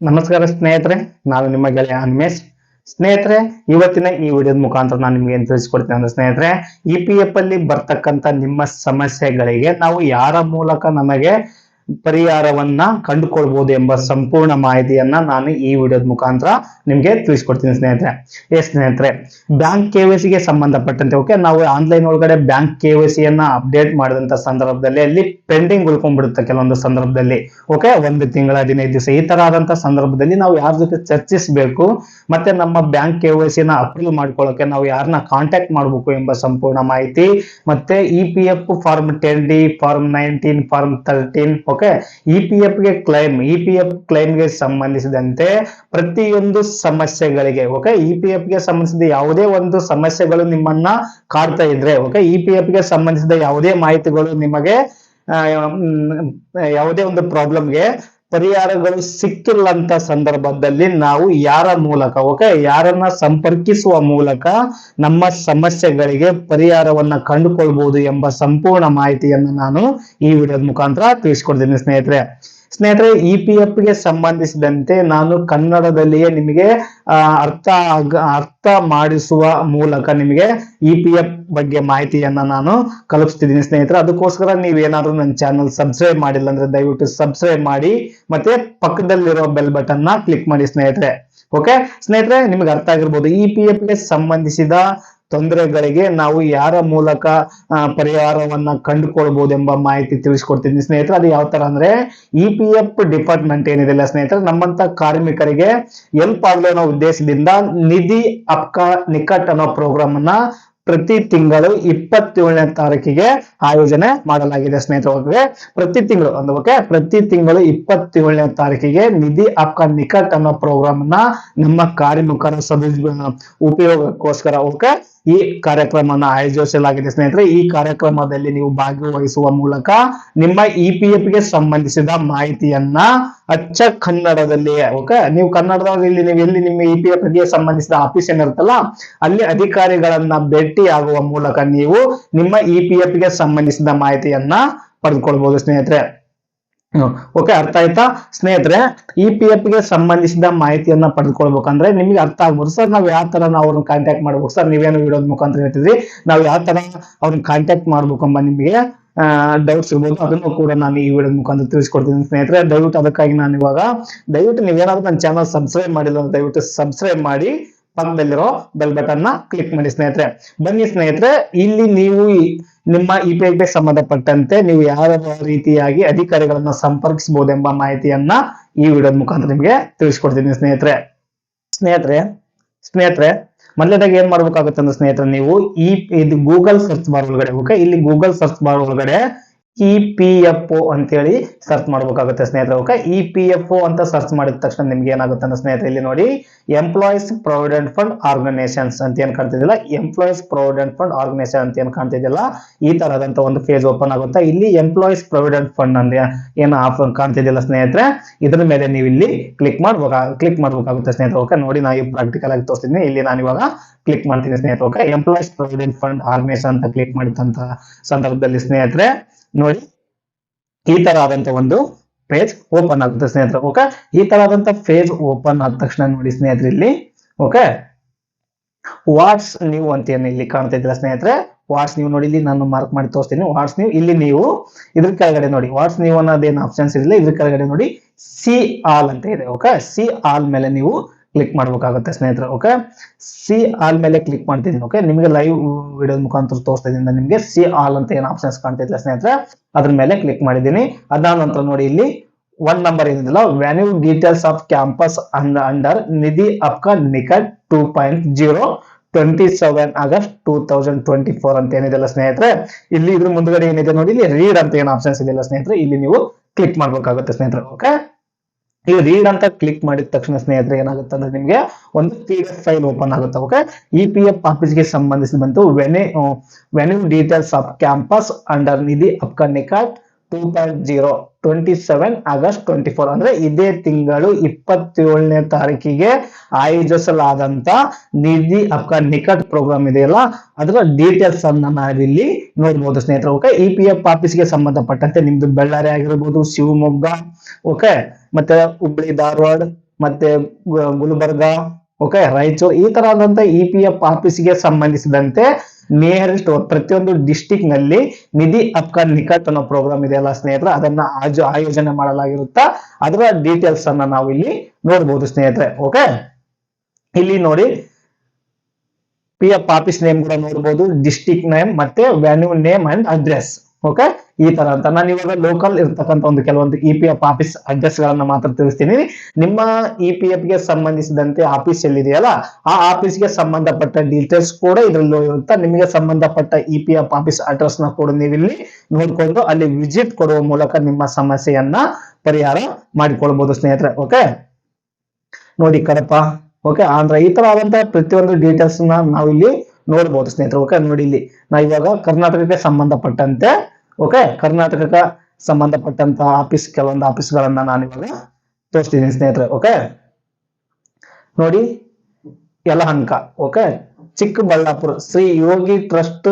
ನಮಸ್ಕಾರ ಸ್ನೇಹಿತರೆ, ನಾನು ನಿಮ್ಮ ಗೆಳೆಯ ಅನ್ಮೇಶ್. ಸ್ನೇಹಿತರೆ, ಇವತ್ತಿನ ಈ ವಿಡಿಯೋದ ಮುಖಾಂತರ ನಾನು ನಿಮ್ಗೆ ಏನ್ ತಿಳಿಸ್ಕೊಡ್ತೀನಿ ಅಂದ್ರೆ ಸ್ನೇಹಿತರೆ, EPF ಅಲ್ಲಿ ಬರ್ತಕ್ಕಂತ ನಿಮ್ಮ ಸಮಸ್ಯೆಗಳಿಗೆ ನಾವು ಯಾರ ಮೂಲಕ ನಮಗೆ ಪರಿಹಾರವನ್ನ ಕಂಡುಕೊಳ್ಬಹುದು ಎಂಬ ಸಂಪೂರ್ಣ ಮಾಹಿತಿಯನ್ನ ನಾನು ಈ ವಿಡಿಯೋದ ಮುಖಾಂತರ ನಿಮ್ಗೆ ತಿಳಿಸ್ಕೊಡ್ತೀನಿ ಸ್ನೇಹಿತರೆ. ಸ್ನೇಹಿತರೆ, ಬ್ಯಾಂಕ್ KYC ಗೆ ಸಂಬಂಧಪಟ್ಟಂತೆ ಓಕೆ, ನಾವು ಆನ್ಲೈನ್ ಒಳಗಡೆ ಬ್ಯಾಂಕ್ KYC ಯನ್ನ ಅಪ್ಡೇಟ್ ಮಾಡಿದಂತ ಸಂದರ್ಭದಲ್ಲಿ ಅಲ್ಲಿ ಪೆಂಡಿಂಗ್ ಉಳ್ಕೊಂಡ್ಬಿಡುತ್ತೆ ಕೆಲವೊಂದು ಸಂದರ್ಭದಲ್ಲಿ. ಓಕೆ, 1 ತಿಂಗಳ 15 ದಿವಸ ಈ ತರ ಆದಂತ ಸಂದರ್ಭದಲ್ಲಿ ನಾವು ಯಾರ ಜೊತೆ ಚರ್ಚಿಸಬೇಕು ಮತ್ತೆ ನಮ್ಮ ಬ್ಯಾಂಕ್ KYC ನ ಅಪ್ರೂವ್ ಮಾಡ್ಕೊಳ್ಳೋಕೆ ನಾವು ಯಾರನ್ನ ಕಾಂಟ್ಯಾಕ್ಟ್ ಮಾಡಬೇಕು ಎಂಬ ಸಂಪೂರ್ಣ ಮಾಹಿತಿ, ಮತ್ತೆ EPF form 10D, form 19, form 13 okay, EPF claim ಗೆ ಸಂಬಂಧಿಸಿದಂತೆ ಪ್ರತಿಯೊಂದು ಸಮಸ್ಯೆಗಳಿಗೆ ಓಕೆ, EPF ಗೆ ಸಂಬಂಧಿಸಿದ ಯಾವುದೇ ಒಂದು ಸಮಸ್ಯೆಗಳು ನಿಮ್ಮನ್ನ ಕಾಡ್ತಾ ಇದ್ರೆ ಓಕೆ, EPF ಗೆ ಸಂಬಂಧಿಸಿದ ಯಾವುದೇ ಮಾಹಿತಿಗಳು ನಿಮಗೆ ಯಾವುದೇ ಒಂದು ಪ್ರಾಬ್ಲಮ್ಗೆ ಪರಿಹಾರಗಳು ಸಿಕ್ಕಿಲ್ಲಂತ ಸಂದರ್ಭದಲ್ಲಿ ನಾವು ಯಾರ ಮೂಲಕ ಓಕೆ, ಯಾರನ್ನ ಸಂಪರ್ಕಿಸುವ ಮೂಲಕ ನಮ್ಮ ಸಮಸ್ಯೆಗಳಿಗೆ ಪರಿಹಾರವನ್ನ ಕಂಡುಕೊಳ್ಬಹುದು ಎಂಬ ಸಂಪೂರ್ಣ ಮಾಹಿತಿಯನ್ನು ನಾನು ಈ ವಿಡಿಯೋದ ಮುಖಾಂತರ ತಿಳಿಸ್ಕೊಡ್ತೀನಿ ಸ್ನೇಹಿತರೆ, EPF ಗೆ ಸಂಬಂಧಿಸಿದಂತೆ ನಾನು ಕನ್ನಡದಲ್ಲಿಯೇ ನಿಮಗೆ ಅರ್ಥ ಮಾಡಿಸುವ ಮೂಲಕ ನಿಮಗೆ EPF ಬಗ್ಗೆ ಮಾಹಿತಿಯನ್ನ ನಾನು ಕಲಿಸ್ತಿದ್ದೀನಿ ಸ್ನೇಹಿತರೆ. ಅದಕ್ಕೋಸ್ಕರ ನೀವೇನಾದ್ರೂ ನನ್ನ ಚಾನಲ್ ಸಬ್ಸ್ಕ್ರೈಬ್ ಮಾಡಿಲ್ಲ ಅಂದ್ರೆ ದಯವಿಟ್ಟು ಸಬ್ಸ್ಕ್ರೈಬ್ ಮಾಡಿ, ಮತ್ತೆ ಪಕ್ಕದಲ್ಲಿರೋ ಬೆಲ್ ಬಟನ್ ನ ಕ್ಲಿಕ್ ಮಾಡಿ ಸ್ನೇಹಿತರೆ. ಓಕೆ ಸ್ನೇಹಿತರೆ, ನಿಮ್ಗೆ ಅರ್ಥ ಆಗಿರ್ಬೋದು EPF ಗೆ ಸಂಬಂಧಿಸಿದ ತೊಂದರೆಗಳಿಗೆ ನಾವು ಯಾರ ಮೂಲಕ ಪರಿಹಾರವನ್ನ ಕಂಡುಕೊಳ್ಬಹುದು ಎಂಬ ಮಾಹಿತಿ ತಿಳಿಸ್ಕೊಡ್ತೀನಿ ಸ್ನೇಹಿತರೆ. ಅದು ಯಾವ ತರ ಅಂದ್ರೆ, EPF ಡಿಪಾರ್ಟ್ಮೆಂಟ್ ಏನಿದೆ ಸ್ನೇಹಿತರೆ, ನಮ್ಮಂತ ಕಾರ್ಮಿಕರಿಗೆ ಹೆಲ್ಪ್ ಆಗಲಿ ಅನ್ನೋ ಉದ್ದೇಶದಿಂದ ನಿಧಿ ಅಪ್ಕಾ ನಿಕಟ್ ಅನ್ನೋ ಪ್ರೋಗ್ರಾಮ್ ಅನ್ನ ಪ್ರತಿ ತಿಂಗಳು 27ನೇ ತಾರೀಕಿಗೆ ಆಯೋಜನೆ ಮಾಡಲಾಗಿದೆ ಸ್ನೇಹಿತರೆ. ಪ್ರತಿ ತಿಂಗಳು 27ನೇ ತಾರೀಕಿಗೆ ನಿಧಿ ಅಪ್ಕಾ ನಿಕಟ್ ಅನ್ನೋ ಪ್ರೋಗ್ರಾಮ್ ಅನ್ನ ನಮ್ಮ ಕಾರ್ಮಿಕರ ಉಪಯೋಗಕ್ಕೋಸ್ಕರ ಓಕೆ ಈ ಕಾರ್ಯಕ್ರಮವನ್ನು ಆಯೋಜಿಸಲಾಗಿದೆ ಸ್ನೇಹಿತರೆ. ಈ ಕಾರ್ಯಕ್ರಮದಲ್ಲಿ ನೀವು ಭಾಗವಹಿಸುವ ಮೂಲಕ ನಿಮ್ಮ EPF ಗೆ ಸಂಬಂಧಿಸಿದ ಮಾಹಿತಿಯನ್ನ ಅಚ್ಚ ಕನ್ನಡದಲ್ಲಿಯೇ ಓಕೆ, ನೀವು ಕನ್ನಡದಲ್ಲಿ ನೀವು ಎಲ್ಲಿ ನಿಮ್ಮ EPF ಗೆ ಸಂಬಂಧಿಸಿದ ಆಫೀಸ್ ಏನಿರುತ್ತಲ್ಲ ಅಲ್ಲಿ ಅಧಿಕಾರಿಗಳನ್ನ ಭೇಟಿ ಆಗುವ ಮೂಲಕ ನೀವು ನಿಮ್ಮ EPF ಗೆ ಸಂಬಂಧಿಸಿದ ಮಾಹಿತಿಯನ್ನ ಪಡೆದುಕೊಳ್ಬಹುದು ಸ್ನೇಹಿತರೆ. ಓಕೆ, ಅರ್ಥ ಆಯ್ತಾ ಸ್ನೇಹಿತರೆ? EPF ಗೆ ಸಂಬಂಧಿಸಿದ ಮಾಹಿತಿಯನ್ನ ಪಡೆದುಕೊಳ್ಬೇಕಂದ್ರೆ ನಿಮ್ಗೆ ಅರ್ಥ ಆಗ್ಬೋದು ಸರ್, ನಾವ್ ಯಾವ ತರ ನಾವು ಅವ್ರನ್ನ ಕಾಂಟ್ಯಾಕ್ಟ್ ಮಾಡ್ಬೇಕು ಸರ್, ನೀವೇನು ವಿಡಿಯೋದ ಮುಖಾಂತರ ಹೇಳ್ತಿದ್ರಿ, ನಾವು ಯಾವ ತರ ಅವ್ರನ್ನ ಕಾಂಟ್ಯಾಕ್ಟ್ ಮಾಡ್ಬೇಕಂಬ ನಿಮಗೆ ಡೌಟ್ಸ್ ಇರ್ಬೋದು. ಅದನ್ನು ಕೂಡ ನಾನು ಈ ವಿಡಿಯೋದ ಮುಖಾಂತರ ತಿಳಿಸ್ಕೊಡ್ತೀನಿ ಸ್ನೇಹಿತರೆ. ಅದಕ್ಕಾಗಿ ನಾನು ಇವಾಗ ನೀವೇನಾದ್ರೂ ನನ್ನ ಚಾನಲ್ ಸಬ್ಸ್ಕ್ರೈಬ್ ಮಾಡಿಲ್ಲ ಅಂದ್ರೆ ದಯವಿಟ್ಟು ಸಬ್ಸ್ಕ್ರೈಬ್ ಮಾಡಿ, ಪಕ್ಕದಲ್ಲಿರೋ ಬೆಲ್ ಬಟನ್ ನ ಕ್ಲಿಕ್ ಮಾಡಿ ಸ್ನೇಹಿತರೆ. ಬನ್ನಿ ಸ್ನೇಹಿತರೆ, ಇಲ್ಲಿ ನೀವು ನಿಮ್ಮ EPF ಗೆ ಸಂಬಂಧಪಟ್ಟಂತೆ ನೀವು ಯಾವ ರೀತಿಯಾಗಿ ಅಧಿಕಾರಿಗಳನ್ನ ಸಂಪರ್ಕಿಸಬಹುದೆಂಬ ಮಾಹಿತಿಯನ್ನ ಈ ವಿಡಿಯೋದ ಮುಖಾಂತರ ನಿಮಗೆ ತಿಳಿಸ್ಕೊಡ್ತೀನಿ ಸ್ನೇಹಿತರೆ. ಮೊದಲನೇದಾಗಿ ಏನ್ ಮಾಡ್ಬೇಕಾಗುತ್ತೆ ಅಂದ್ರೆ ಸ್ನೇಹಿತರೆ, ನೀವು ಇದು ಗೂಗಲ್ ಸರ್ಚ್ ಬಾರ್ ಒಳಗಡೆ ಓಕೆ, ಇಲ್ಲಿ ಗೂಗಲ್ ಸರ್ಚ್ ಬಾರ್ ಒಳಗಡೆ EPFO ಅಂತೇಳಿ ಸರ್ಚ್ ಮಾಡ್ಬೇಕಾಗುತ್ತೆ ಸ್ನೇಹಿತರೆ. ಓಕೆ, EPFO ಅಂತ ಸರ್ಚ್ ಮಾಡಿದ ತಕ್ಷಣ ನಿಮ್ಗೆ ಏನಾಗುತ್ತೆ ಅಂದ್ರೆ ಸ್ನೇಹಿತರೆ, ಇಲ್ಲಿ ನೋಡಿ ಎಂಪ್ಲಾಯೀಸ್ ಪ್ರಾವಿಡೆಂಟ್ ಫಂಡ್ ಆರ್ಗನೈಸೇಷನ್ಸ್ ಅಂತ ಏನ್ ಕಾಣ್ತಿದಿಲ್ಲ, ಎಂಪ್ಲಾಯೀಸ್ ಪ್ರಾವಿಡೆಂಟ್ ಫಂಡ್ ಆರ್ಗನೈಸೇಷನ್ ಅಂತ ಏನ್ ಕಾಣ್ತಿದಿಲ್ಲ, ಈ ತರದಂತ ಒಂದು ಪೇಜ್ ಓಪನ್ ಆಗುತ್ತೆ. ಇಲ್ಲಿ ಎಂಪ್ಲಾಯೀಸ್ ಪ್ರಾವಿಡೆಂಟ್ ಫಂಡ್ ಅಂದ್ರೆ ಏನು ಕಾಣ್ತಿದಿಲ್ಲ ಸ್ನೇಹಿತರೆ, ಇದ್ರ ಮೇಲೆ ನೀವು ಇಲ್ಲಿ ಕ್ಲಿಕ್ ಮಾಡ್ಬೇಕಾಗುತ್ತೆ ಸ್ನೇಹಿತರೆ. ಓಕೆ, ನೋಡಿ ನಾನು ಪ್ರಾಕ್ಟಿಕಲ್ ಆಗಿ ತೋರಿಸ್ತೀನಿ. ಇಲ್ಲಿ ನಾನು ಇವಾಗ ಕ್ಲಿಕ್ ಮಾಡ್ತೀನಿ ಸ್ನೇಹಿತರೆ. Okay, employees provident fund organisation ಅಂತ ಕ್ಲಿಕ್ ಮಾಡಿದಂತ ಸಂದರ್ಭದಲ್ಲಿ ಸ್ನೇಹಿತರೆ ನೋಡಿ ಈ ತರ ಆದಂತ ಒಂದು ಪೇಜ್ ಓಪನ್ ಆಗುತ್ತೆ ಸ್ನೇಹಿತರೆ. ಓಕೆ, ಈ ತರ ಆದಂತ ಪೇಜ್ ಓಪನ್ ಆದ ತಕ್ಷಣ ನೋಡಿ ಸ್ನೇಹಿತರೆ, ಇಲ್ಲಿ ಓಕೆ ವಾಟ್ಸ್ ನ್ಯೂ ಅಂತ ಏನು ಇಲ್ಲಿ ಕಾಣ್ತಿದ್ದೀರಾ ಸ್ನೇಹಿತರೆ, ವಾಟ್ಸ್ ನ್ಯೂ ನೋಡಿ ಇಲ್ಲಿ ನಾನು ಮಾರ್ಕ್ ಮಾಡಿ ತೋರಿಸ್ತೀನಿ. ವಾಟ್ಸ್ ನ್ಯೂ ಇಲ್ಲಿ ನೀವು ಇದ್ರ ಕೆಳಗಡೆ ನೋಡಿ, ವಾಟ್ಸ್ ನ್ಯೂ ಅನ್ನೋದೇನು ಆಪ್ಷನ್ಸ್ ಇಲ್ಲ, ಇದ್ರ ಕೆಳಗಡೆ ನೋಡಿ ಸಿ ಆಲ್ ಅಂತ ಇದೆ. ಓಕೆ, ಸಿ ಆಲ್ ಮೇಲೆ ನೀವು ಕ್ಲಿಕ್ ಮಾಡ್ಬೇಕಾಗುತ್ತೆ ಸ್ನೇಹಿತರೆ. ಓಕೆ, ಸಿ ಆಲ್ ಮೇಲೆ ಕ್ಲಿಕ್ ಮಾಡ್ತಿದ್ದೀನಿ. ಓಕೆ, ನಿಮಗೆ ಲೈವ್ ವಿಡಿಯೋ ಮುಖಾಂತರ ತೋರಿಸ್ತಾ ಇದ್ದೀನಿ. ನಿಮಗೆ ಸಿ ಆಲ್ ಅಂತ ಏನು ಆಪ್ಷನ್ಸ್ ಕಾಣ್ತಿಲ್ಲ ಸ್ನೇಹಿತರೆ, ಅದ್ರ ಮೇಲೆ ಕ್ಲಿಕ್ ಮಾಡಿದ್ದೀನಿ. ಅದಾದ ನಂತರ ನೋಡಿ ಇಲ್ಲಿ 1 number ಏನಿದಿಲ್ಲ, venue details of campus under Nidhi ಅಪ್ಕಾ ನಿಕಟ್ 2.0 27 August 2024 ಅಂತ ಏನಿದೆಲ್ಲ ಸ್ನೇಹಿತರೆ, ಇಲ್ಲಿ ಇದ್ರ ಮುಂದ್ಗಡೆ ಏನಿದೆ ನೋಡಿ, ಇಲ್ಲಿ ರೀಡ್ ಅಂತ ಏನು ಆಪ್ಷನ್ಸ್ ಇದೆಯಲ್ಲ ಸ್ನೇಹಿತರೆ, ಇಲ್ಲಿ ನೀವು ಕ್ಲಿಕ್ ಮಾಡ್ಬೇಕಾಗುತ್ತೆ ಸ್ನೇಹಿತರೆ. ಓಕೆ, ಈ ರೀಡ್ ಅಂತ ಕ್ಲಿಕ್ ಮಾಡಿದ ತಕ್ಷಣ ಸ್ನೇಹಿತರೆ ಏನಾಗುತ್ತೆ ಅಂದ್ರೆ ನಿಮಗೆ ಒಂದು PDF ಫೈಲ್ ಓಪನ್ ಆಗುತ್ತೆ. ಓಕೆ, EPF ಆಫೀಸ್ ಗೆ ಸಂಬಂಧಿಸಿದಂತೆ venue details of campus under Nidhi ಅಪ್ಕಾ ನಿಕಟ್ 2.0 27 August 24 ಅಂದ್ರೆ ಇದೇ ತಿಂಗಳು 27ನೇ ತಾರೀಕಿಗೆ ಆಯೋಜಿಸಲಾದಂತ ನಿಧಿ ಅಪ್ಕಾ ನಿಕಟ್ ಪ್ರೋಗ್ರಾಮ್ ಇದೆಯಲ್ಲ, ಅದರ ಡೀಟೇಲ್ಸ್ ಅನ್ನ ನಾವಿಲ್ಲಿ ನೋಡಬಹುದು ಸ್ನೇಹಿತರೆ. ಓಕೆ, EPF ಆಫೀಸ್ಗೆ ಸಂಬಂಧಪಟ್ಟಂತೆ ನಿಮ್ದು ಬಳ್ಳಾರಿ ಆಗಿರಬಹುದು, ಶಿವಮೊಗ್ಗ, ಓಕೆ, ಮತ್ತೆ ಹುಬ್ಬಳ್ಳಿ ಧಾರವಾಡ, ಮತ್ತೆ ಗುಲ್ಬರ್ಗ, ಓಕೆ, ರಾಯಚೂರು, ಈ ತರಹದಂತ EPF ಆಫೀಸ್ಗೆ ಸಂಬಂಧಿಸಿದಂತೆ ನಿಯರೆಸ್ಟ್ ಪ್ರತಿಯೊಂದು ಡಿಸ್ಟಿಕ್ ನಲ್ಲಿ ನಿಧಿ ಅಪ್ಕಾ ನಿಕಟ್ ಅನ್ನೋ ಪ್ರೋಗ್ರಾಮ್ ಇದೆಯಲ್ಲ ಸ್ನೇಹಿತರೆ, ಅದನ್ನ ಆಯೋಜನೆ ಮಾಡಲಾಗಿರುತ್ತಾ ಅದರ ಡೀಟೇಲ್ಸ್ ಅನ್ನ ನಾವು ಇಲ್ಲಿ ನೋಡಬಹುದು ಸ್ನೇಹಿತರೆ. ಓಕೆ, ಇಲ್ಲಿ ನೋಡಿ PF ಆಫೀಸ್ ನೇಮ್ ಕೂಡ ನೋಡಬಹುದು, ಡಿಸ್ಟಿಕ್ ನೇಮ್ ಮತ್ತೆ venue name and address. Okay, ಈ ತರ ಅಂತ ನಾನು ಇವಾಗ ಲೋಕಲ್ ಇರ್ತಕ್ಕಂಥ ಒಂದು ಕೆಲವೊಂದು EPF ಆಫೀಸ್ ಅಡ್ರೆಸ್ ಗಳನ್ನ ಮಾತ್ರ ತಿಳಿಸ್ತೀನಿ. ನಿಮ್ಮ EPF ಗೆ ಸಂಬಂಧಿಸಿದಂತೆ ಆಫೀಸ್ ಎಲ್ಲಿದೆಯಲ್ಲ ಆ ಆಫೀಸ್ಗೆ ಸಂಬಂಧಪಟ್ಟ ಡೀಟೇಲ್ಸ್ ಕೂಡ ಇದರಲ್ಲಿ ಇರುತ್ತೆ. ನಿಮಗೆ ಸಂಬಂಧಪಟ್ಟ EPF ಆಫೀಸ್ ಅಡ್ರೆಸ್ ನ ಕೂಡ ನೀವು ಇಲ್ಲಿ ನೋಡ್ಕೊಂಡು ಅಲ್ಲಿ ವಿಸಿಟ್ ಕೊಡುವ ಮೂಲಕ ನಿಮ್ಮ ಸಮಸ್ಯೆಯನ್ನ ಪರಿಹಾರ ಮಾಡಿಕೊಳ್ಬಹುದು ಸ್ನೇಹಿತರೆ. ಓಕೆ, ನೋಡಿ ಕಡಪ, ಓಕೆ, ಆಂಧ್ರ, ಈ ತರ ಆದಂತಹ ಪ್ರತಿಯೊಂದು ಡೀಟೇಲ್ಸ್ ನಾವು ಇಲ್ಲಿ ನೋಡಬಹುದು ಸ್ನೇಹಿತರೆ. ಓಕೆ, ನೋಡಿ ಇಲ್ಲಿ ನಾವು ಇವಾಗ ಕರ್ನಾಟಕಕ್ಕೆ ಸಂಬಂಧಪಟ್ಟಂತೆ, ಓಕೆ, ಕರ್ನಾಟಕಕ್ಕೆ ಸಂಬಂಧಪಟ್ಟಂತಹ ಕೆಲವೊಂದು ಆಫೀಸ್ಗಳನ್ನ ನಾನು ಇವಾಗ ತೋರಿಸ್ತಿದ್ದೀನಿ ಸ್ನೇಹಿತರೆ. ಓಕೆ, ನೋಡಿ ಯಲಹಂಕ, ಓಕೆ, ಚಿಕ್ಕಬಳ್ಳಾಪುರ, ಶ್ರೀ ಯೋಗಿ ಟ್ರಸ್ಟ್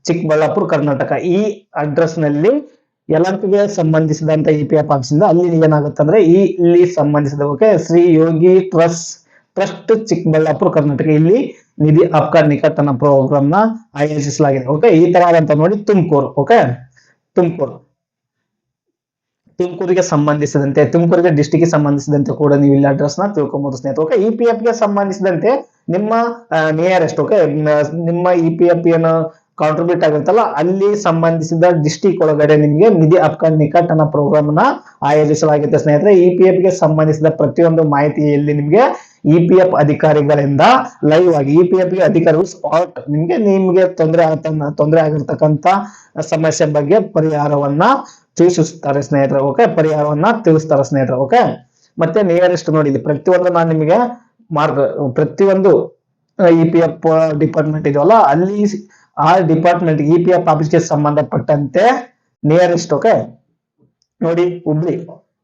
ಚಿಕ್ಕಬಳ್ಳಾಪುರ ಕರ್ನಾಟಕ. ಈ ಅಡ್ರೆಸ್ ನಲ್ಲಿ ಯಲಹಂಕಗೆ ಸಂಬಂಧಿಸಿದಂತ EPF ಆಫೀಸ್ ಇಂದ ಅಲ್ಲಿ ಏನಾಗುತ್ತೆ ಅಂದ್ರೆ ಇಲ್ಲಿ ಸಂಬಂಧಿಸಿದ, ಓಕೆ, ಶ್ರೀ ಯೋಗಿ ಟ್ರಸ್ಟ್ ಚಿಕ್ಕಬಳ್ಳಾಪುರ ಕರ್ನಾಟಕ, ಇಲ್ಲಿ ನಿಧಿ ಅಪ್ಕಾ ನಿಕಟ್ ಅನ್ನೋ ಪ್ರೋಗ್ರಾಮ್ ನ ಆಯೋಜಿಸಲಾಗಿದೆ. ಓಕೆ, ಈ ತರ ಅಂತ ನೋಡಿ ತುಮಕೂರು, ಓಕೆ, ತುಮಕೂರಿಗೆ ಸಂಬಂಧಿಸಿದಂತೆ, ತುಮಕೂರಿಗೆ ಡಿಸ್ಟಿಕ್ ಗೆ ಸಂಬಂಧಿಸಿದಂತೆ ಕೂಡ ನೀವು ಇಲ್ಲಿ ಅಡ್ರೆಸ್ ನ ತಿಳ್ಕೊಬಹುದು ಸ್ನೇಹಿತರೆ. ಓಕೆ, EPF ಗೆ ಸಂಬಂಧಿಸಿದಂತೆ ನಿಮ್ಮ ನಿಯರೆಸ್ಟ್, ಓಕೆ, ನಿಮ್ಮ EPF ಏನು ಕಾಂಟ್ರಿಬ್ಯೂಟ್ ಆಗಿರುತ್ತಲ್ಲ ಅಲ್ಲಿ ಸಂಬಂಧಿಸಿದ ಡಿಸ್ಟಿಕ್ ಒಳಗಡೆ ನಿಮಗೆ ನಿಧಿ ಅಪ್ಕಾ ನಿಕಟ್ ಅನ್ನೋ ಪ್ರೋಗ್ರಾಮ್ ನ ಆಯೋಜಿಸಲಾಗಿದೆ ಸ್ನೇಹಿತರೆ. EPF ಗೆ ಸಂಬಂಧಿಸಿದ ಪ್ರತಿಯೊಂದು ಮಾಹಿತಿಯಲ್ಲಿ ನಿಮಗೆ EPF ಅಧಿಕಾರಿಗಳಿಂದ ಲೈವ್ ಆಗಿ EPF ಅಧಿಕಾರಿಗಳು ಸ್ಪಾಟ್ ನಿಮ್ಗೆ ತೊಂದರೆ ಆಗಿರ್ತಕ್ಕಂಥ ಸಮಸ್ಯೆ ಬಗ್ಗೆ ಪರಿಹಾರವನ್ನ ತಿಳಿಸುತ್ತಾರೆ ಸ್ನೇಹಿತರೆ. ಓಕೆ, ಪರಿಹಾರವನ್ನ ತಿಳಿಸ್ತಾರೆ ಸ್ನೇಹಿತರೆ. ಓಕೆ, ಮತ್ತೆ ನಿಯರೆಸ್ಟ್ ನೋಡಿ ಇಲ್ಲಿ ಪ್ರತಿಯೊಂದು ನಾನು ನಿಮಗೆ ಪ್ರತಿಯೊಂದು EPF ಡಿಪಾರ್ಟ್ಮೆಂಟ್ ಇದೆಯಲ್ಲ ಅಲ್ಲಿ ಆ ಡಿಪಾರ್ಟ್ಮೆಂಟ್ EPF ಆಫೀಸ್ಗೆ ಸಂಬಂಧಪಟ್ಟಂತೆ ನಿಯರೆಸ್ಟ್, ಓಕೆ, ನೋಡಿ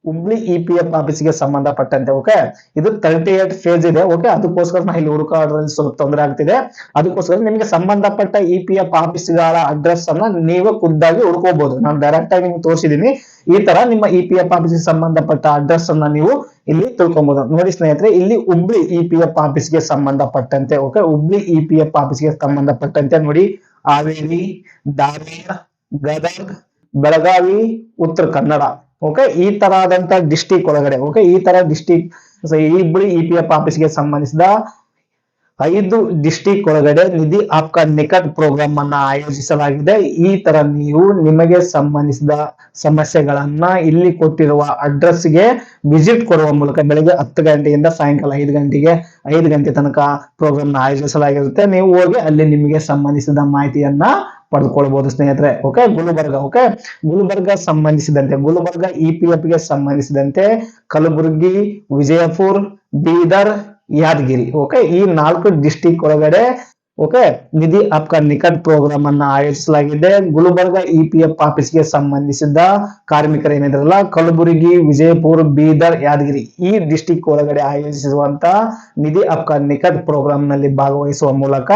ಹುಬ್ಳಿ EPF ಆಫೀಸ್ಗೆ ಸಂಬಂಧಪಟ್ಟಂತೆ, ಓಕೆ, ಇದು 38 ಫೇಸ್ ಇದೆ. ಓಕೆ, ಅದಕ್ಕೋಸ್ಕರ ನಾ ಇಲ್ಲಿ ಹುಡುಕಾಡೋದ್ರಲ್ಲಿ ಸ್ವಲ್ಪ ತೊಂದರೆ ಆಗ್ತಿದೆ. ಅದಕ್ಕೋಸ್ಕರ ನಿಮಗೆ ಸಂಬಂಧಪಟ್ಟ EPF ಆಫೀಸ್ಗಳ ಅಡ್ರೆಸ್ ಅನ್ನ ನೀವು ಖುದ್ದಾಗಿ ಹುಡ್ಕೋಬಹುದು. ನಾನು ಡೈರೆಕ್ಟ್ ಆಗಿ ನಿಮ್ಗೆ ತೋರಿಸಿದೀನಿ. ಈ ತರ ನಿಮ್ಮ EPF ಆಫೀಸ್ಗೆ ಸಂಬಂಧಪಟ್ಟ ಅಡ್ರೆಸ್ ಅನ್ನ ನೀವು ಇಲ್ಲಿ ತಿಳ್ಕೊಬಹುದು. ನೋಡಿ ಸ್ನೇಹಿತರೆ, ಇಲ್ಲಿ ಹುಬ್ಳಿ EPF ಆಫೀಸ್ಗೆ ಸಂಬಂಧಪಟ್ಟಂತೆ, ಓಕೆ, ಹುಬ್ಳಿ EPF ಆಫೀಸ್ಗೆ ಸಂಬಂಧಪಟ್ಟಂತೆ ನೋಡಿ ಹಾವೇರಿ, ಧಾರವಾಡ, ಗದಗ, ಬೆಳಗಾವಿ, ಉತ್ತರ ಕನ್ನಡ, ಓಕೆ, ಈ ತರಹದಂತ ಡಿಸ್ಟಿಕ್ ಒಳಗಡೆ, ಓಕೆ, ಈ ತರ ಡಿಸ್ಟಿಕ್ ಹುಬ್ಳಿ EPF ಆಫೀಸ್ಗೆ ಸಂಬಂಧಿಸಿದ 5 ಡಿಸ್ಟಿಕ್ ಒಳಗಡೆ ನಿಧಿ ಅಪ್ಕಾ ನಿಕಟ್ ಪ್ರೋಗ್ರಾಮ್ ಅನ್ನ ಆಯೋಜಿಸಲಾಗಿದೆ. ಈ ತರ ನೀವು ನಿಮಗೆ ಸಂಬಂಧಿಸಿದ ಸಮಸ್ಯೆಗಳನ್ನ ಇಲ್ಲಿ ಕೊಟ್ಟಿರುವ ಅಡ್ರೆಸ್ ಗೆ ವಿಸಿಟ್ ಕೊಡುವ ಮೂಲಕ ಬೆಳಿಗ್ಗೆ 10 ಗಂಟೆಯಿಂದ ಸಾಯಂಕಾಲ 5 ಗಂಟೆ ತನಕ ಪ್ರೋಗ್ರಾಮ್ ನ ಆಯೋಜಿಸಲಾಗಿರುತ್ತೆ. ನೀವು ಹೋಗಿ ಅಲ್ಲಿ ನಿಮಗೆ ಸಂಬಂಧಿಸಿದ ಮಾಹಿತಿಯನ್ನ ಪಡೆದುಕೊಳ್ಳಬಹುದು ಸ್ನೇಹಿತರೆ. ಓಕೆ, ಗುಲ್ಬರ್ಗ ಸಂಬಂಧಿಸಿದಂತೆ, ಗುಲ್ಬರ್ಗ EPF ಗೆ ಸಂಬಂಧಿಸಿದಂತೆ ಕಲಬುರಗಿ, ವಿಜಯಪುರ, ಬೀದರ್, ಯಾದಗಿರಿ, ಓಕೆ, ಈ 4 ಡಿಸ್ಟಿಕ್ ಒಳಗಡೆ, ಓಕೆ, ನಿಧಿ ಅಪ್ಕಾ ನಿಕಟ್ ಪ್ರೋಗ್ರಾಮ್ ಅನ್ನ ಆಯೋಜಿಸಲಾಗಿದೆ. ಗುಲ್ಬರ್ಗ EPF ಆಫೀಸ್ಗೆ ಸಂಬಂಧಿಸಿದ ಕಾರ್ಮಿಕರು ಏನಿದ್ರಲ್ಲ ಕಲಬುರಗಿ, ವಿಜಯಪುರ, ಬೀದರ್, ಯಾದಗಿರಿ ಈ ಡಿಸ್ಟಿಕ್ ಒಳಗಡೆ ಆಯೋಜಿಸುವಂತ ನಿಧಿ ಅಪ್ಕಾ ನಿಕಟ್ ಪ್ರೋಗ್ರಾಮ್ ನಲ್ಲಿ ಭಾಗವಹಿಸುವ ಮೂಲಕ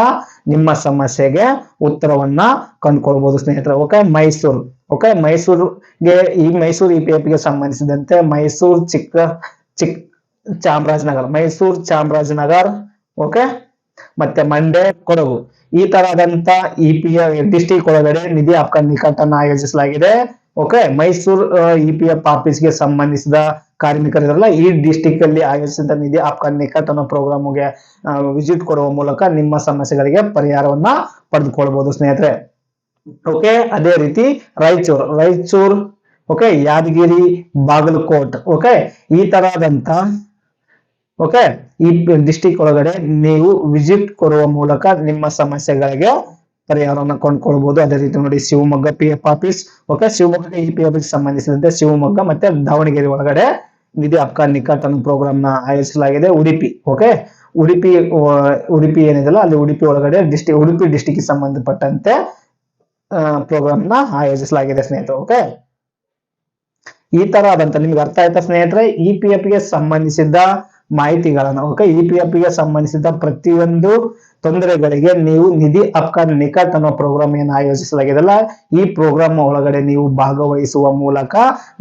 ನಿಮ್ಮ ಸಮಸ್ಯೆಗೆ ಉತ್ತರವನ್ನ ಕಂಡುಕೊಳ್ಬಹುದು ಸ್ನೇಹಿತರೆ. ಓಕೆ, ಮೈಸೂರು EPF ಗೆ ಸಂಬಂಧಿಸಿದಂತೆ ಮೈಸೂರು ಚಾಮರಾಜನಗರ, ಓಕೆ, ಮತ್ತೆ ಮಂಡ್ಯ, ಕೊಡಗು ಈ ತರಹದಂತ EPF ಡಿಸ್ಟಿಕ್ ಒಳಗಡೆ ನಿಧಿ ಅಪ್ಕಾ ನಿಕಟ್ ಅನ್ನು ಆಯೋಜಿಸಲಾಗಿದೆ. ಓಕೆ, ಮೈಸೂರು EPF ಆಫೀಸ್ಗೆ ಸಂಬಂಧಿಸಿದ ಕಾರ್ಮಿಕರಿರಲ್ಲ ಈ ಡಿಸ್ಟಿಕ್ ಅಲ್ಲಿ ಆಯೋಜಿಸಿದ ನಿಧಿ ಅಪ್ಕಾ ನಿಕಟ್ ಅನ್ನೋ ಪ್ರೋಗ್ರಾಮ್ಗೆ ವಿಸಿಟ್ ಕೊಡುವ ಮೂಲಕ ನಿಮ್ಮ ಸಮಸ್ಯೆಗಳಿಗೆ ಪರಿಹಾರವನ್ನ ಪಡೆದುಕೊಳ್ಳಬಹುದು ಸ್ನೇಹಿತರೆ. ಓಕೆ, ಅದೇ ರೀತಿ ರಾಯಚೂರು, ಓಕೆ, ಯಾದಗಿರಿ, ಬಾಗಲಕೋಟ್, ಓಕೆ, ಈ ತರಹದಂತ, ಓಕೆ, ಈ ಡಿಸ್ಟಿಕ್ ಒಳಗಡೆ ನೀವು ವಿಸಿಟ್ ಕೊಡುವ ಮೂಲಕ ನಿಮ್ಮ ಸಮಸ್ಯೆಗಳಿಗೆ ಪರಿಹಾರವನ್ನು ಕೊಂಡ್ಕೊಳ್ಬಹುದು. ಅದೇ ರೀತಿ ನೋಡಿ Shivamogga PF office, okay, Shivamogga EPF ಸಂಬಂಧಿಸಿದಂತೆ ಶಿವಮೊಗ್ಗ ಮತ್ತೆ ದಾವಣಗೆರೆ ಒಳಗಡೆ ನಿಧಿ ಅಪ್ಕಾ ನಿಕಟ್ ಅನ್ನೋ ಪ್ರೋಗ್ರಾಮ್ ನ ಆಯೋಜಿಸಲಾಗಿದೆ. ಉಡುಪಿ, ಓಕೆ, ಉಡುಪಿ ಏನಿದೆಲ್ಲ ಅಲ್ಲಿ ಉಡುಪಿ ಒಳಗಡೆ ಉಡುಪಿ ಡಿಸ್ಟಿಕ್ ಸಂಬಂಧಪಟ್ಟಂತೆ ಪ್ರೋಗ್ರಾಮ್ ನ ಆಯೋಜಿಸಲಾಗಿದೆ ಸ್ನೇಹಿತರೆ. ಓಕೆ, ಈ ತರ ಆದಂತ ನಿಮ್ಗೆ ಅರ್ಥ ಆಯ್ತಾ ಸ್ನೇಹಿತರೆ? EPF ಗೆ ಸಂಬಂಧಿಸಿದ ಮಾಹಿತಿಗಳನ್ನ, ಓಕೆ, EPF ಗೆ ಸಂಬಂಧಿಸಿದ ಪ್ರತಿಯೊಂದು ತೊಂದರೆಗಳಿಗೆ ನೀವು ನಿಧಿ ಅಪ್ಕಾ ನಿಕಟ್ ಅನ್ನೋ ಪ್ರೋಗ್ರಾಮ್ ಏನು ಆಯೋಜಿಸಲಾಗಿದೆಲ್ಲ ಈ ಪ್ರೋಗ್ರಾಮ್ ಒಳಗಡೆ ನೀವು ಭಾಗವಹಿಸುವ ಮೂಲಕ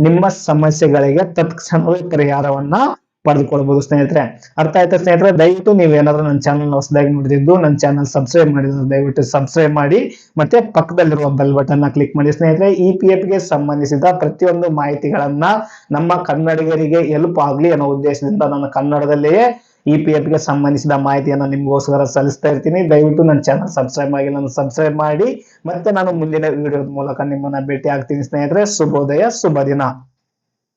ನಿಮ್ಮ ಸಮಸ್ಯೆಗಳಿಗೆ ತತ್ಕ್ಷಣವೇ ಪರಿಹಾರವನ್ನ ಪಡೆದುಕೊಳ್ಬಹುದು ಸ್ನೇಹಿತರೆ. ಅರ್ಥ ಆಯ್ತಾ ಸ್ನೇಹಿತರೆ? ದಯವಿಟ್ಟು ನೀವೇನಾದ್ರೂ ನನ್ನ ಚಾನಲ್ ಹೊಸದಾಗಿ ನೋಡಿದ್ದು ನನ್ನ ಚಾನಲ್ ಸಬ್ಸ್ಕ್ರೈಬ್ ಮಾಡಿದ್ರೆ ದಯವಿಟ್ಟು ಸಬ್ಸ್ಕ್ರೈಬ್ ಮಾಡಿ, ಮತ್ತೆ ಪಕ್ಕದಲ್ಲಿರುವ ಬೆಲ್ ಬಟನ್ ನ ಕ್ಲಿಕ್ ಮಾಡಿ ಸ್ನೇಹಿತರೆ. EPF ಗೆ ಸಂಬಂಧಿಸಿದ ಪ್ರತಿಯೊಂದು ಮಾಹಿತಿಗಳನ್ನ ನಮ್ಮ ಕನ್ನಡಿಗರಿಗೆ ಹೆಲ್ಪ್ ಆಗ್ಲಿ ಅನ್ನೋ ಉದ್ದೇಶದಿಂದ ನಾನು ಕನ್ನಡದಲ್ಲಿಯೇ EPF ಗೆ ಸಂಬಂಧಿಸಿದ ಮಾಹಿತಿಯನ್ನು ನಿಮಗೋಸ್ಕರ ಸಲ್ಲಿಸ್ತಾ ಇರ್ತೀನಿ. ದಯವಿಟ್ಟು ನನ್ನ ಚಾನಲ್ ಸಬ್ಸ್ಕ್ರೈಬ್ ಆಗಿ ನಾನು ಸಬ್ಸ್ಕ್ರೈಬ್ ಮಾಡಿ, ಮತ್ತೆ ನಾನು ಮುಂದಿನ ವಿಡಿಯೋದ ಮೂಲಕ ನಿಮ್ಮನ್ನ ಭೇಟಿ ಆಗ್ತೀನಿ ಸ್ನೇಹಿತರೆ. ಶುಭೋದಯ, ಶುಭ ದಿನ.